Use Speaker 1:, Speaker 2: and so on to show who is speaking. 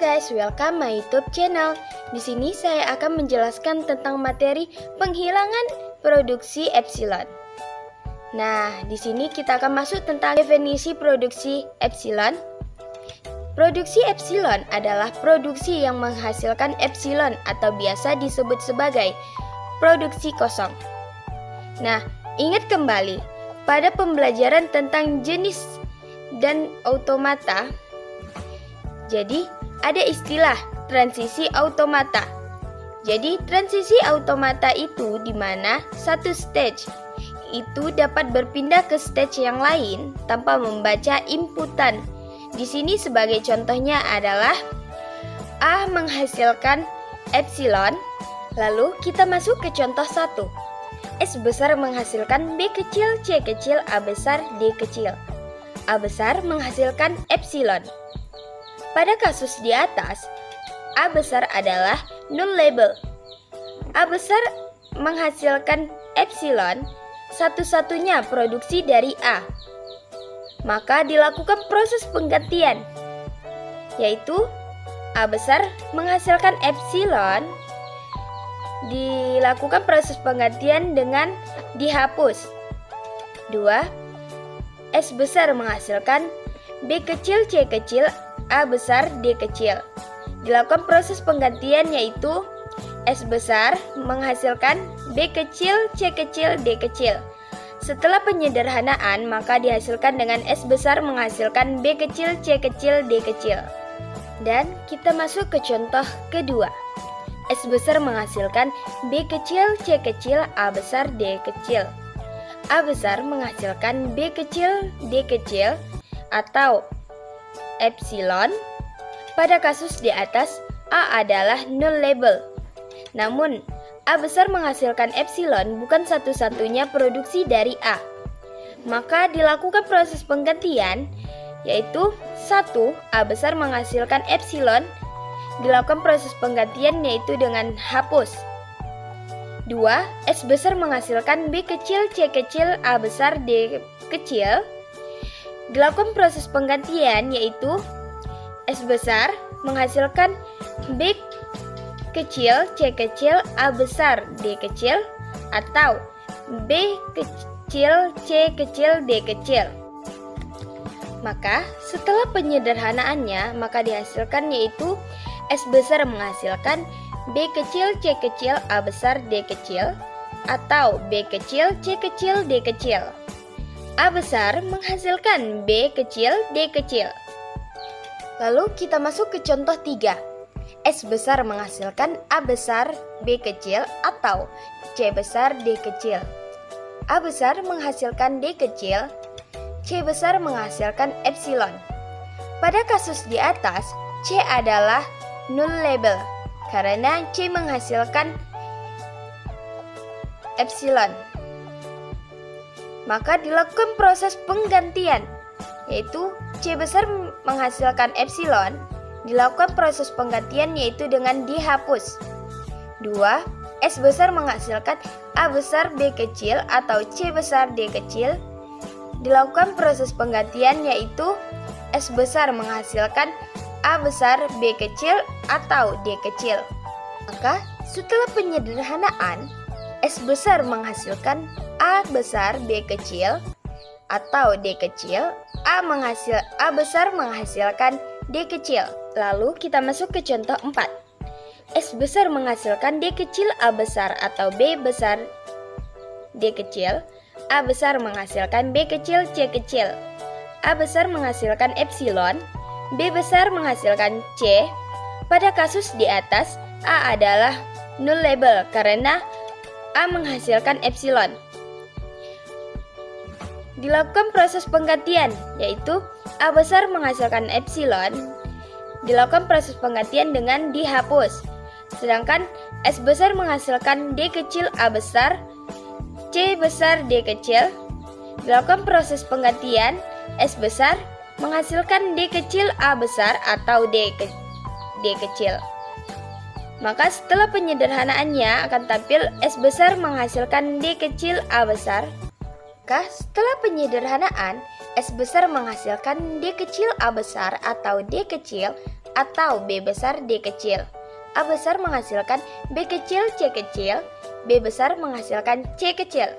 Speaker 1: guys, welcome my YouTube channel. Di sini saya akan menjelaskan tentang materi penghilangan produksi epsilon. Nah, di sini kita akan masuk tentang definisi produksi epsilon. Produksi epsilon adalah produksi yang menghasilkan epsilon atau biasa disebut sebagai produksi kosong. Nah, ingat kembali pada pembelajaran tentang jenis dan automata. Jadi, ada istilah transisi automata. Jadi, transisi automata itu di mana satu stage itu dapat berpindah ke stage yang lain tanpa membaca inputan. Di sini sebagai contohnya adalah A menghasilkan epsilon, lalu kita masuk ke contoh 1. S besar menghasilkan B kecil, C kecil, A besar, D kecil. A besar menghasilkan epsilon. Pada kasus di atas, A besar adalah non-label. A besar menghasilkan epsilon, satu-satunya produksi dari A. Maka dilakukan proses penggantian, yaitu A besar menghasilkan epsilon, dilakukan proses penggantian dengan dihapus. 2. S besar menghasilkan B kecil, C kecil, A besar, D kecil. Dilakukan proses penggantian yaitu S besar menghasilkan B kecil, C kecil, D kecil. Setelah penyederhanaan maka dihasilkan dengan S besar menghasilkan B kecil, C kecil, D kecil. Dan kita masuk ke contoh kedua. S besar menghasilkan B kecil, C kecil, A besar, D kecil. A besar menghasilkan B kecil, D kecil atau epsilon. Pada kasus di atas, A adalah non-label. Namun, A besar menghasilkan epsilon bukan satu-satunya produksi dari A. Maka dilakukan proses penggantian, yaitu 1. A besar menghasilkan epsilon, dilakukan proses penggantian yaitu dengan hapus. 2. S besar menghasilkan B kecil, C kecil, A besar, D kecil. Dilakukan proses penggantian yaitu S besar menghasilkan B kecil, C kecil, A besar, D kecil atau B kecil, C kecil, D kecil. Maka setelah penyederhanaannya maka dihasilkan yaitu S besar menghasilkan B kecil, C kecil, A besar, D kecil atau B kecil, C kecil, D kecil. A besar menghasilkan B kecil, D kecil. Lalu kita masuk ke contoh 3. S besar menghasilkan A besar, B kecil atau C besar, D kecil. A besar menghasilkan D kecil, C besar menghasilkan epsilon. Pada kasus di atas, C adalah non-label karena C menghasilkan epsilon. Maka dilakukan proses penggantian, yaitu C besar menghasilkan epsilon, dilakukan proses penggantian yaitu dengan dihapus. 2. S besar menghasilkan A besar, B kecil atau C besar, D kecil. Dilakukan proses penggantian yaitu S besar menghasilkan A besar, B kecil atau D kecil. Maka setelah penyederhanaan, S besar menghasilkan A besar, B kecil atau D kecil, A besar menghasilkan D kecil. Lalu kita masuk ke contoh 4. S besar menghasilkan D kecil, A besar atau B besar, D kecil. A besar menghasilkan B kecil, C kecil. A besar menghasilkan epsilon, B besar menghasilkan C. Pada kasus di atas, A adalah non-label karena A menghasilkan epsilon. Dilakukan proses penggantian, yaitu A besar menghasilkan epsilon, dilakukan proses penggantian dengan dihapus. Sedangkan S besar menghasilkan D kecil, A besar, C besar, D kecil. Dilakukan proses penggantian, S besar menghasilkan D kecil, A besar atau D kecil. Maka setelah penyederhanaannya akan tampil S besar menghasilkan D kecil, A besar. Maka setelah penyederhanaan, S besar menghasilkan D kecil A besar atau D kecil atau B besar D kecil. A besar menghasilkan B kecil C kecil, B besar menghasilkan C kecil.